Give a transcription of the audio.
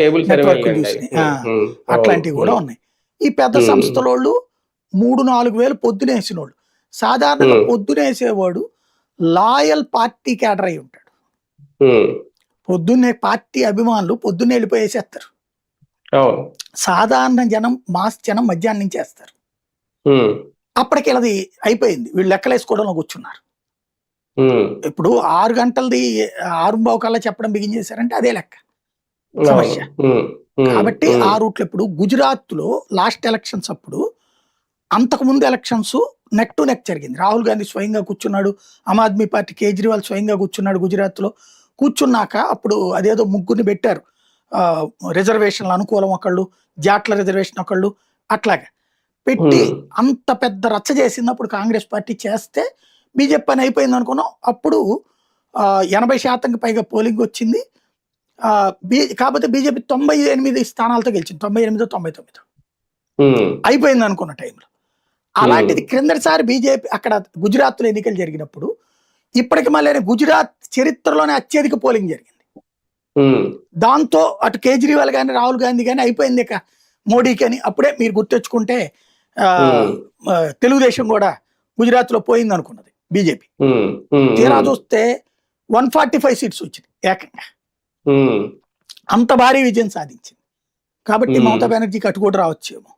Table network సర్వేలు చూసి అట్లాంటివి కూడా ఉన్నాయి. ఈ పెద్ద సంస్థలోళ్ళు 3-4 వేలు పొద్దునేసిన వాళ్ళు. సాధారణంగా పొద్దునేసేవాడు లాయల్ పార్టీ క్యాడర్ అయి ఉంటాడు. పొద్దున్నే పార్టీ అభిమానులు పొద్దున్నే వెళ్ళిపోయేసేస్తారు. సాధారణ జనం, మాస్ జనం మధ్యాహ్నం నుంచి వేస్తారు. అప్పటికి అది అయిపోయింది, వీళ్ళు లెక్కలేసుకోవడంలో కూర్చున్నారు. ఇప్పుడు 6 గంటలది 6:15 కల్లా చెప్పడం బిగిన్ చేశారంటే అదే లెక్క సమస్య. కాబట్టి ఆ రూట్లో ఇప్పుడు గుజరాత్ లో లాస్ట్ ఎలక్షన్స్ అప్పుడు, అంతకు ముందు ఎలక్షన్స్ నెక్ టు నెక్ జరిగింది. రాహుల్ గాంధీ స్వయంగా కూర్చున్నాడు, ఆమ్ ఆద్మీ పార్టీ కేజ్రీవాల్ స్వయంగా కూర్చున్నాడు గుజరాత్ లో. కూర్చున్నాక అప్పుడు అదేదో ముగ్గురిని పెట్టారు, రిజర్వేషన్లు అనుకూలం ఒకళ్ళు, జాట్ల రిజర్వేషన్ ఒకళ్ళు, అట్లాగా పెట్టి అంత పెద్ద రచ్చ చేసింది. అప్పుడు కాంగ్రెస్ పార్టీ చేస్తే బీజేపీ పని అయిపోయింది అనుకున్నాం. అప్పుడు 80% పైగా పోలింగ్ వచ్చింది. కాకపోతే బీజేపీ 98 స్థానాలతో గెలిచింది, 98-99 అయిపోయింది అనుకున్న టైంలో. అలాంటిది క్రిందటిసారి బీజేపీ అక్కడ గుజరాత్లో ఎన్నికలు జరిగినప్పుడు ఇప్పటికి మళ్ళీ గుజరాత్ చరిత్రలోనే అత్యధిక పోలింగ్ జరిగింది. దాంతో అటు కేజ్రీవాల్ కానీ రాహుల్ గాంధీ కానీ అయిపోయింది ఇక మోడీకి అని. అప్పుడే మీరు గుర్తెచ్చుకుంటే తెలుగుదేశం కూడా గుజరాత్ లో పోయింది అనుకున్నది బీజేపీ. తీరా చూస్తే 145 సీట్స్ వచ్చింది ఏకంగా. అంత భారీ విజయం సాధించింది. కాబట్టి మమతా బెనర్జీకి అటు కూడా రావచ్చేమో.